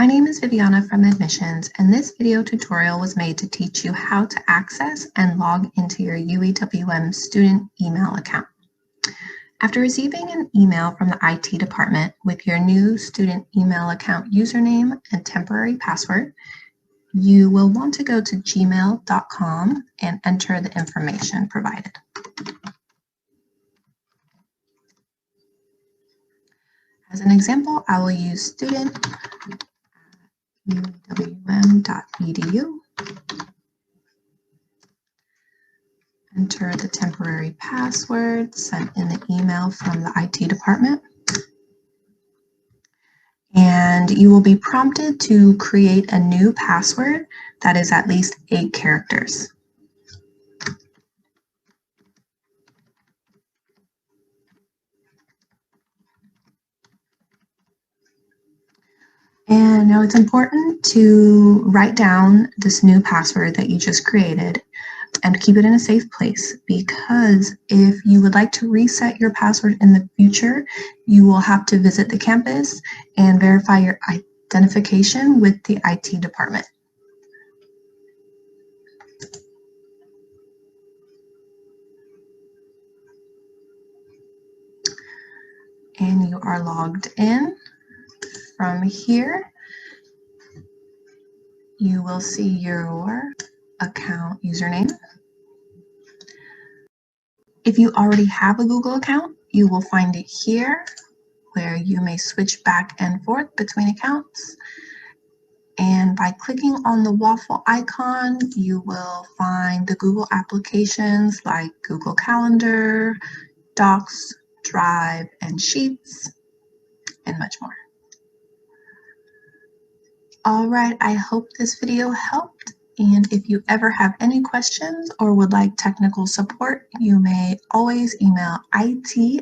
name is Viviana from Admissions, and this video tutorial was made to teach you how to access and log into your UEWM student email account. After receiving an email from the IT department with your new student email account username and temporary password, you will want to go to gmail.com and enter the information provided. As an example, I will use student@uewm.edu. Enter the temporary password sent in the email from the IT department. And you will be prompted to create a new password that is at least 8 characters. And now it's important to write down this new password that you just created and keep it in a safe place, because if you would like to reset your password in the future, you will have to visit the campus and verify your identification with the IT department. And you are logged in. From here, you will see your account username. If you already have a Google account, you will find it here, where you may switch back and forth between accounts. And by clicking on the waffle icon, you will find the Google applications like Google Calendar, Docs, Drive, and Sheets, and much more. All right, I hope this video helped. And if you ever have any questions or would like technical support, you may always email it@uewm.edu.